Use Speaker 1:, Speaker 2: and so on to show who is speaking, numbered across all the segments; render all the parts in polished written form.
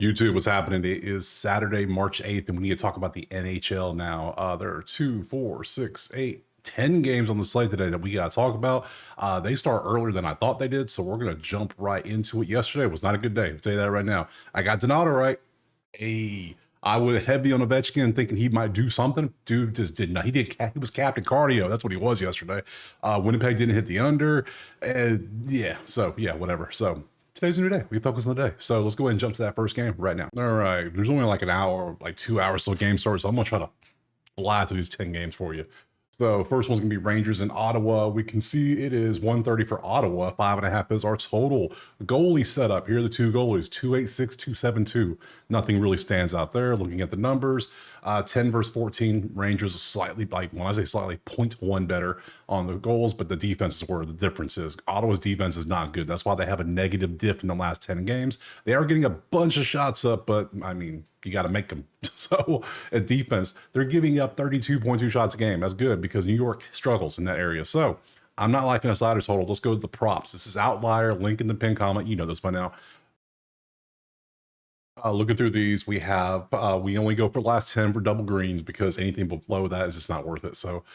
Speaker 1: YouTube, what's happening? It is Saturday, March 8th, and we need to talk about the NHL now. There are 2, 4, 6, 8, 10 games on the slate today that we got to talk about. They start earlier than I thought they did, so we're going to jump right into it. Yesterday was not a good day. I'll tell you that right now. I got Donato right. Hey, I was heavy on Ovechkin, thinking he might do something. Dude just did not. He was captain cardio. That's what he was yesterday. Winnipeg didn't hit the under. Whatever. So today's a new day. We focus on the day. So let's go ahead and jump to that first game right now. All right. There's only like an hour, like 2 hours till game starts. So I'm going to try to fly through these 10 games for you. So first one's going to be Rangers in Ottawa. We can see it is 130 for Ottawa. 5.5 is our total. Goalie setup. Here are the two goalies, 286, 272. Nothing really stands out there. Looking at the numbers, 10 versus 14. Rangers is slightly, like when I say slightly, 0.1 better on the goals, but the defense is where the difference is. Ottawa's defense is not good. That's why they have a negative diff in the last 10 games. They are getting a bunch of shots up, but I mean, you got to make them. So at defense, they're giving up 32.2 shots a game. That's good because New York struggles in that area. So I'm not liking a slider total. Let's go to the props. This is outlier. Link in the pin comment. You know this by now. Looking through these, we have we only go for the last 10 for double greens because anything below that is just not worth it. So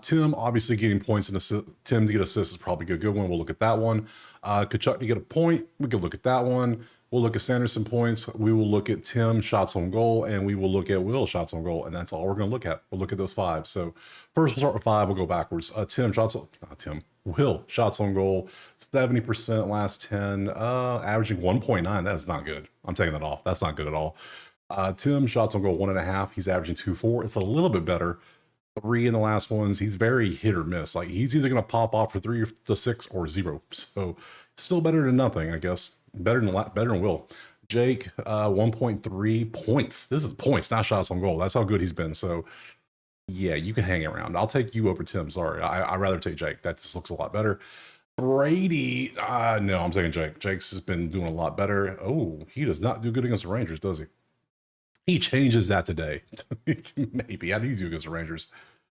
Speaker 1: Tim obviously getting points and Tim to get assists is probably a good one. We'll look at that one. Kachuk to get a point. We can look at that one. We'll look at Sanderson points. We will look at Tim shots on goal, and we will look at Will shots on goal, and that's all we're going to look at. We'll look at those five. So first we'll start with 5. We'll go backwards. Will shots on goal, 70% last 10, averaging 1.9. That is not good. I'm taking that off. That's not good at all. Tim shots on goal 1.5. He's averaging 2.4. It's a little bit better. 3 in the last ones. He's very hit or miss. Like he's either going to pop off for 3 to 6 or 0. So still better than nothing, I guess. Better than Will. Jake, 1.3 points. This is points, not shots on goal. That's how good he's been. So yeah, you can hang around. I'll take you over Tim. Sorry, I'd rather take Jake. That just looks a lot better. Brady, no, I'm taking Jake. Jake's has been doing a lot better. Oh, he does not do good against the Rangers, does he? He changes that today. Maybe. How do you do against the Rangers?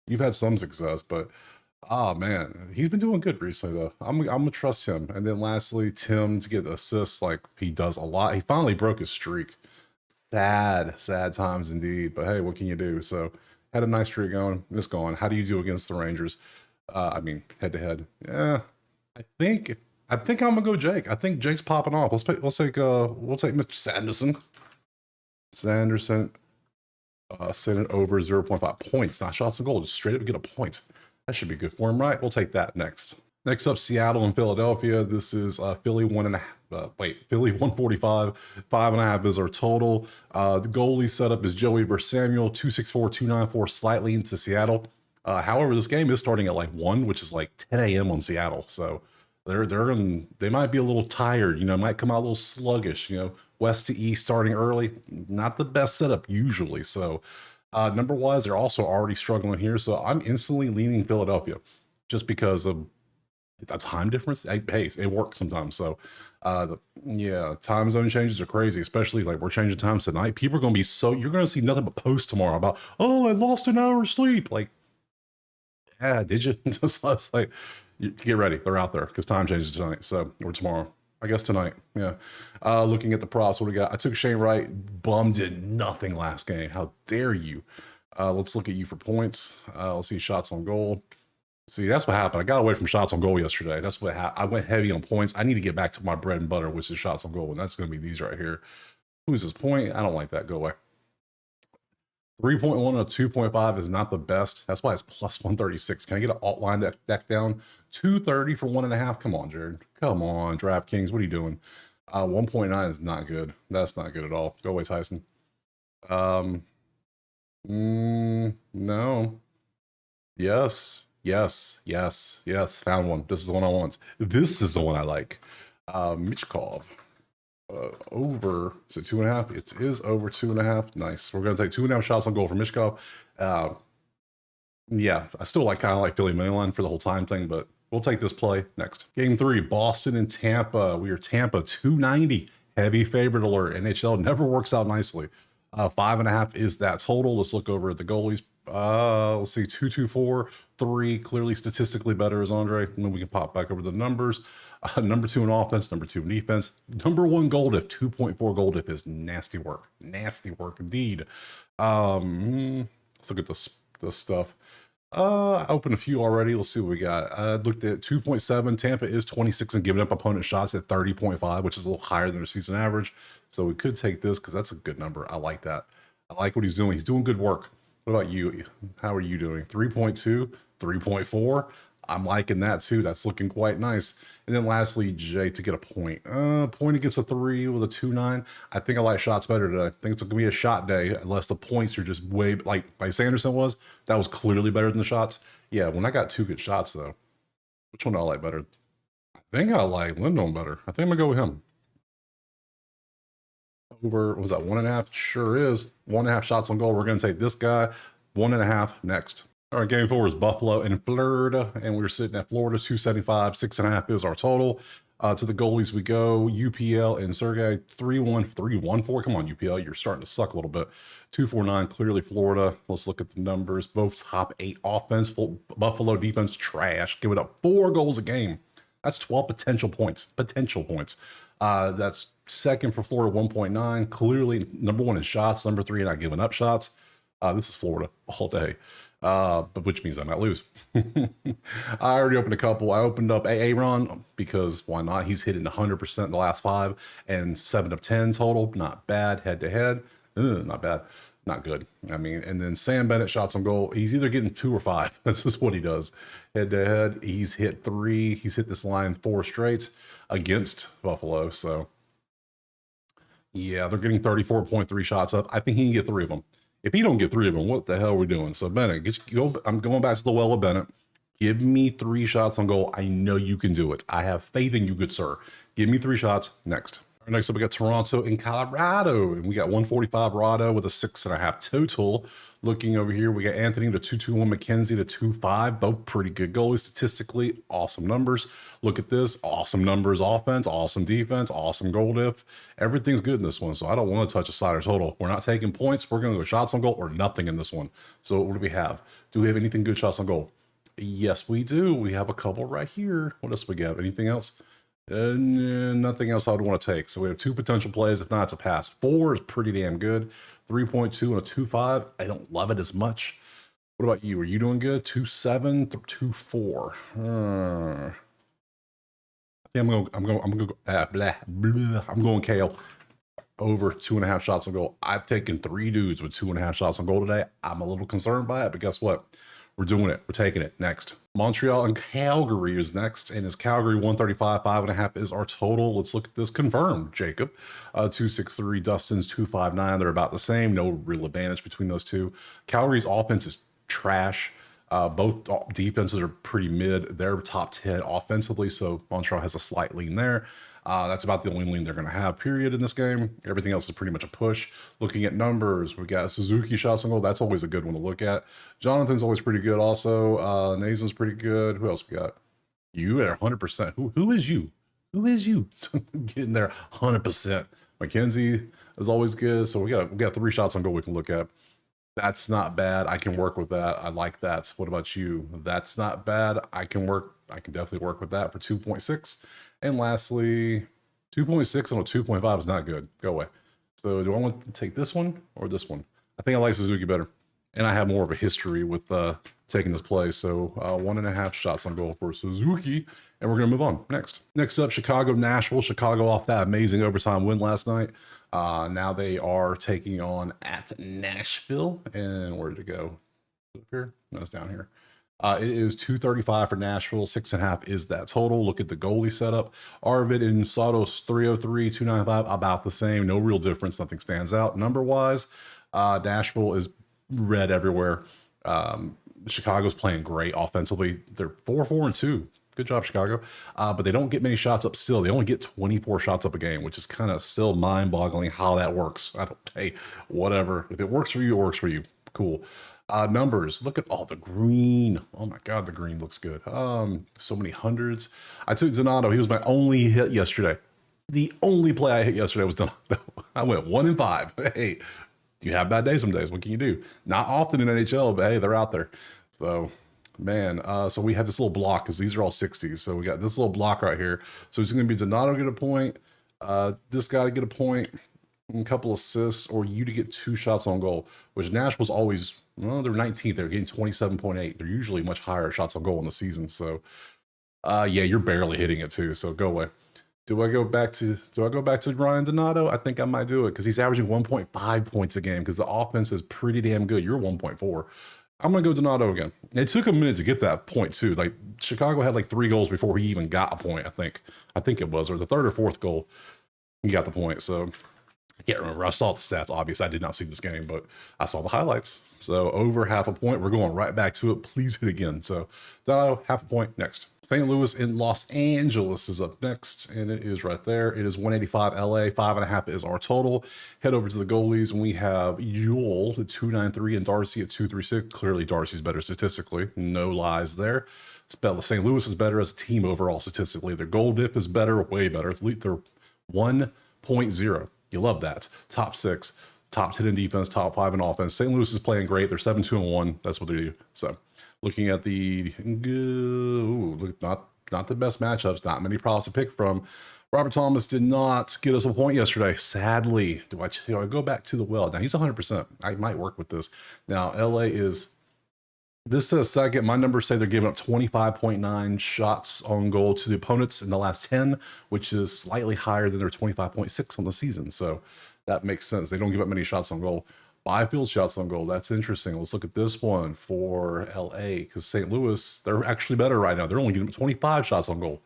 Speaker 1: You've had some success, but oh man, he's been doing good recently though. I'm gonna trust him. And then lastly, Tim to get assists like he does a lot. He finally broke his streak. Sad times indeed. But hey, what can you do? So had a nice streak going. It's gone. How do you do against the Rangers? I mean, head to head. Yeah, I think I'm gonna go Jake. I think Jake's popping off. We'll take Mr. Sanderson. Send it over 0.5 points, not shots and goal. Just straight up get a point. That should be good for him, right? We'll take that next. Next up, Seattle and Philadelphia. This is Philly 145. 5.5 is our total. The goalie setup is Joey versus Samuel, 264, 294, slightly into Seattle. However, this game is starting at like 1, which is like 10 a.m. on Seattle. So they might be a little tired, might come out a little sluggish, west to east starting early. Not the best setup usually. So number wise, they're also already struggling here. So I'm instantly leaning Philadelphia just because of that time difference. Hey, it works sometimes. So time zone changes are crazy, especially like we're changing times tonight. People are going to be you're going to see nothing but posts tomorrow about, oh, I lost an hour of sleep. Like, yeah, did you? So it's like, get ready. They're out there because time changes tonight. So, or tomorrow. I guess tonight. Yeah. Looking at the props, what we got? I took Shane Wright. Bum did nothing last game. How dare you? Let's look at you for points. Let's see shots on goal. See, that's what happened. I got away from shots on goal yesterday. That's what I went heavy on points. I need to get back to my bread and butter, which is shots on goal, and that's going to be these right here. Who's this point? I don't like that. Go away. 3.1 or 2.5 is not the best. That's why it's plus 136. Can I get an alt line deck down? 230 for 1.5. Come on, Jared. Come on, DraftKings. What are you doing? 1.9 is not good. That's not good at all. Go away, Tyson. No. Yes. Found one. This is the one I want. This is the one I like. Michkov. Over, is it 2.5? It is over 2.5. Nice. We're going to take 2.5 shots on goal for Michkov. Yeah, I still kind of like Philly money line for the whole time thing, but we'll take this play next. Game 3, Boston and Tampa. We are Tampa 290. Heavy favorite alert. NHL never works out nicely. 5.5 is that total. Let's look over at the goalies. Let's see, 2-2-4-3, clearly statistically better as Andre. And then we can pop back over the numbers. Number 2 in offense, number 2 in defense, number 1 goal diff, 2.4 goal diff is nasty work. Nasty work indeed. Let's look at this stuff. I opened a few already. Let's see what we got. I looked at 2.7. Tampa is 26 and giving up opponent shots at 30.5, which is a little higher than their season average. So we could take this because that's a good number. I like that. I like what he's doing. He's doing good work. What about you? How are you doing? 3.2, 3.4. I'm liking that too. That's looking quite nice. And then lastly, Jay, to get a point. Point against a 3 with a 2.9. I think I like shots better today. I think it's going to be a shot day, unless the points are just way, like Sanderson was. That was clearly better than the shots. Yeah, when I got 2 good shots, though, which one do I like better? I think I like Lindholm better. I think I'm going to go with him. Over, was that 1.5? Sure is. 1.5 shots on goal. We're going to take this guy. 1.5 next. All right, game 4 is Buffalo and Florida, and we're sitting at Florida, 275, 6.5 is our total. To the goalies we go, UPL and Sergei, 3-1, 3-1-4. Come on, UPL, you're starting to suck a little bit. 2-4-9, clearly Florida. Let's look at the numbers. Both top 8 offense. Buffalo defense, trash. Give it up 4 goals a game. That's 12 potential points. That's second for Florida, 1.9. Clearly number 1 in shots, number 3 not giving up shots. This is Florida all day. But which means I might lose. I already opened a couple. I opened up Aaron because why not? He's hitting 100% in the last 5 and 7 of 10 total. Not bad head to head. Not bad. Not good. I mean, and then Sam Bennett shots on goal. He's either getting 2 or 5. That's just what he does. Head to head. He's hit 3. He's hit this line 4 straight against Buffalo. So yeah, they're getting 34.3 shots up. I think he can get 3 of them. If he don't get 3 of them, what the hell are we doing? So Bennett, I'm going back to the well of Bennett. Give me 3 shots on goal. I know you can do it. I have faith in you, good sir. Give me 3 shots. Next. Next up, we got Toronto and Colorado, and we got 145 Rado with a 6.5 total. Looking over here, we got Anthony to 2.21, McKenzie to 2.5, both pretty good goalies statistically. Awesome numbers. Look at this, awesome numbers, offense, awesome defense, awesome goal diff. Everything's good in this one, so I don't want to touch a slider total. We're not taking points. We're going to go shots on goal or nothing in this one. So what do we have? Do we have anything good shots on goal? Yes, we do. We have a couple right here. What else we got? Anything else? Nothing else I would want to take. So we have 2 potential plays. If not, it's a pass. 4 is pretty damn good. 3.2 and a 2.5. I don't love it as much. What about you? Are you doing good? 2.7 to 2.4. I think I'm going Kale over 2.5 shots on goal. I've taken 3 dudes with 2.5 shots on goal today. I'm a little concerned by it, but guess what? We're doing it. We're taking it. Next. Montreal and Calgary is next. And it's Calgary 135, 5.5 is our total. Let's look at this. Confirmed, Jacob. 263, Dustin's 259. They're about the same. No real advantage between those two. Calgary's offense is trash. Both defenses are pretty mid. They're top 10 offensively, so Montreal has a slight lean there. That's about the only lean they're going to have, period, in this game. Everything else is pretty much a push. Looking at numbers, we got Suzuki shots on goal. That's always a good one to look at. Jonathan's always pretty good also. Nathan's pretty good. Who else we got? You at 100%. Who is you? Who is you? Getting there 100%. McKenzie is always good. So we got 3 shots on goal we can look at. That's not bad. I can work with that. I like that. What about you? That's not bad. I can definitely work with that for 2.6. And lastly, 2.6 on a 2.5 is not good. Go away. So do I want to take this one or this one? I think I like Suzuki better. And I have more of a history with taking this play. So 1.5 shots on goal for Suzuki. And we're going to move on. Next up, Chicago, Nashville. Chicago off that amazing overtime win last night. Now they are taking on at Nashville. And where did it go? Up here? No, it's down here. It is 235 for Nashville. 6.5 is that total. Look at the goalie setup. Arvid and Satos 303, 295, about the same. No real difference. Nothing stands out. Number-wise, Nashville is red everywhere. Chicago's playing great offensively. They're 4-4-2. Good job, Chicago. But they don't get many shots up still. They only get 24 shots up a game, which is kind of still mind-boggling how that works. Hey, whatever. If it works for you, it works for you. Cool. Numbers. Look at all the green. Oh my God, the green looks good. So many hundreds. I took Donato. He was my only hit yesterday. The only play I hit yesterday was Donato. I went 1 and 5. Hey, You have bad days some days. What can you do? Not often in NHL, but hey, they're out there. So, man, so we have this little block because these are all 60s. So we got this little block right here. So it's going to be Donato get a point, this guy to get a point, a couple assists, or you to get 2 shots on goal, which Nashville's always, well, they're 19th. They're getting 27.8. They're usually much higher shots on goal in the season. So, yeah, you're barely hitting it too. So go away. Do I go back to Ryan Donato? I think I might do it because he's averaging 1.5 points a game because the offense is pretty damn good. You're 1.4. I'm gonna go Donato again. It took a minute to get that point too. Like Chicago had like 3 goals before he even got a point. I think it was, or the 3rd or 4th goal, he got the point. So I can't remember. I saw the stats. Obviously, I did not see this game, but I saw the highlights. So over half a point. We're going right back to it. Please hit again. So Donato, half a point next. St. Louis in Los Angeles is up next, and it is right there. It is 185 LA. 5.5 is our total. Head over to the goalies, and we have Joel at 293 and Darcy at 236. Clearly, Darcy's better statistically. No lies there. St. Louis is better as a team overall statistically. Their goal diff is better, way better. They're 1.0. You love that. Top 6, top 10 in defense, top 5 in offense. St. Louis is playing great. They're 7-2-1. That's what they do. So, looking at the not the best matchups, not many props to pick from. Robert Thomas did not get us a point yesterday. Sadly, do I go back to the well? Now he's 100%. I might work with this. Now LA is. This says second. My numbers say they're giving up 25.9 shots on goal to the opponents in the last 10, which is slightly higher than their 25.6 on the season. So that makes sense. They don't give up many shots on goal. Byfield shots on goal. That's interesting. Let's look at this one for LA because St. Louis, they're actually better right now. They're only giving up 25 shots on goal.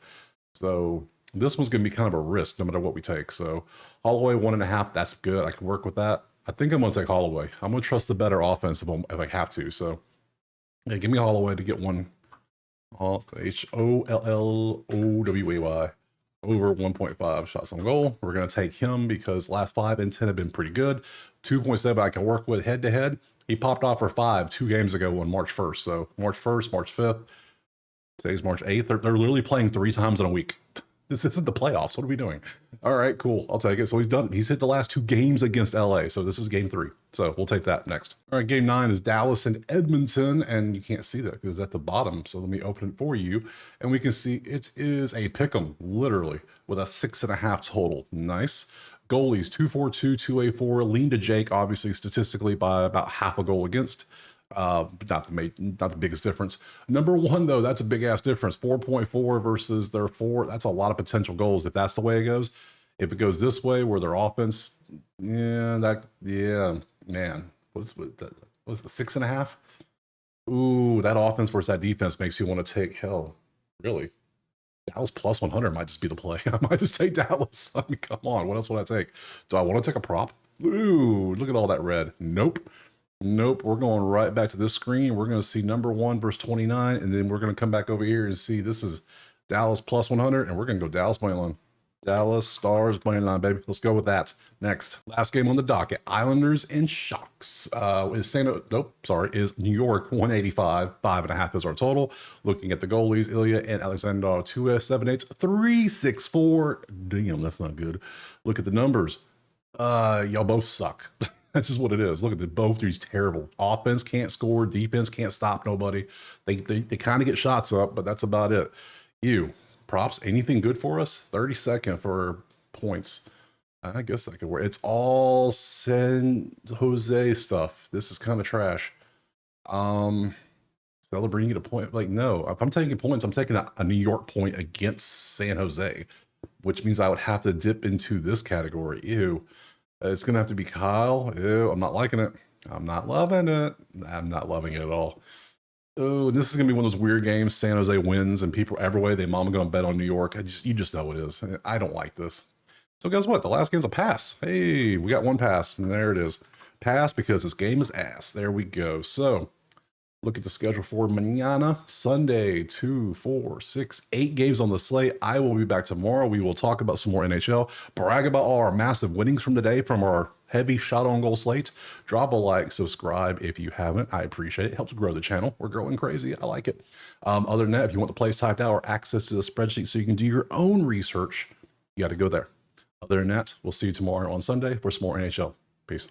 Speaker 1: So this one's going to be kind of a risk no matter what we take. So Holloway 1.5. That's good. I can work with that. I think I'm going to take Holloway. I'm going to trust the better offense if I have to. So yeah, give me Holloway to get one. HOLLOWAY over 1.5 shots on goal. We're going to take him because last 5 and 10 have been pretty good. 2.7 I can work with head to head. He popped off for 5 2 games ago on March 1st. So March 1st, March 5th, today's March 8th. They're literally playing 3 times in a week. This isn't the playoffs. What are we doing? All right, cool. I'll take it. So he's done. He's hit the last 2 games against LA. So this is game 3. So we'll take that next. All right, game 9 is Dallas and Edmonton. And you can't see that because it's at the bottom. So let me open it for you. And we can see it is a pick'em, literally, with a 6.5 total. Nice. Goalies, 242, 284. Lean to Jake, obviously, statistically, by about half a goal against. Not the biggest difference. Number 1 though, that's a big ass difference. 4.4 versus their 4. That's a lot of potential goals if that's the way it goes. If it goes this way, where their offense, man, what's the 6.5? Ooh, that offense versus that defense makes you want to take hell. Really, Dallas plus 100 might just be the play. I might just take Dallas. I mean, come on, what else would I take? Do I want to take a prop? Ooh, look at all that red. Nope. We're going right back to this screen. We're going to see number 1 versus 29, and then we're going to come back over here and see this is Dallas plus 100, and we're going to go Dallas money line. Dallas Stars money line, baby. Let's go with that. Next, last game on the docket, Islanders and Sharks. Is New York 185, 5.5 is our total. Looking at the goalies, Ilya and Alexander 2.78, 3.64. Damn, that's not good. Look at the numbers. Y'all both suck. That's just what it is. Look at both these terrible. Offense can't score. Defense can't stop nobody. They kind of get shots up, but that's about it. Props, anything good for us? 32nd for points. I guess I could work. It's all San Jose stuff. This is kind of trash. Celebrating a point. Like, no, if I'm taking points, I'm taking a New York point against San Jose, which means I would have to dip into this category. Ew. It's going to have to be Kyle. Ew, I'm not liking it. I'm not loving it. I'm not loving it at all. Oh, this is going to be one of those weird games. San Jose wins, and people every way, they mom are going to bet on New York. You just know it is. I don't like this. So guess what? The last game's a pass. Hey, we got 1 pass, and there it is. Pass because this game is ass. There we go. So look at the schedule for mañana, Sunday, 2, 4, 6, 8 games on the slate. I will be back tomorrow. We will talk about some more NHL, brag about all our massive winnings from today from our heavy shot on goal slates. Drop a like, subscribe if you haven't. I appreciate it. It helps grow the channel. We're growing crazy. I like it. Other than that, if you want the plays typed out or access to the spreadsheet so you can do your own research, you got to go there. Other than that, we'll see you tomorrow on Sunday for some more NHL. Peace.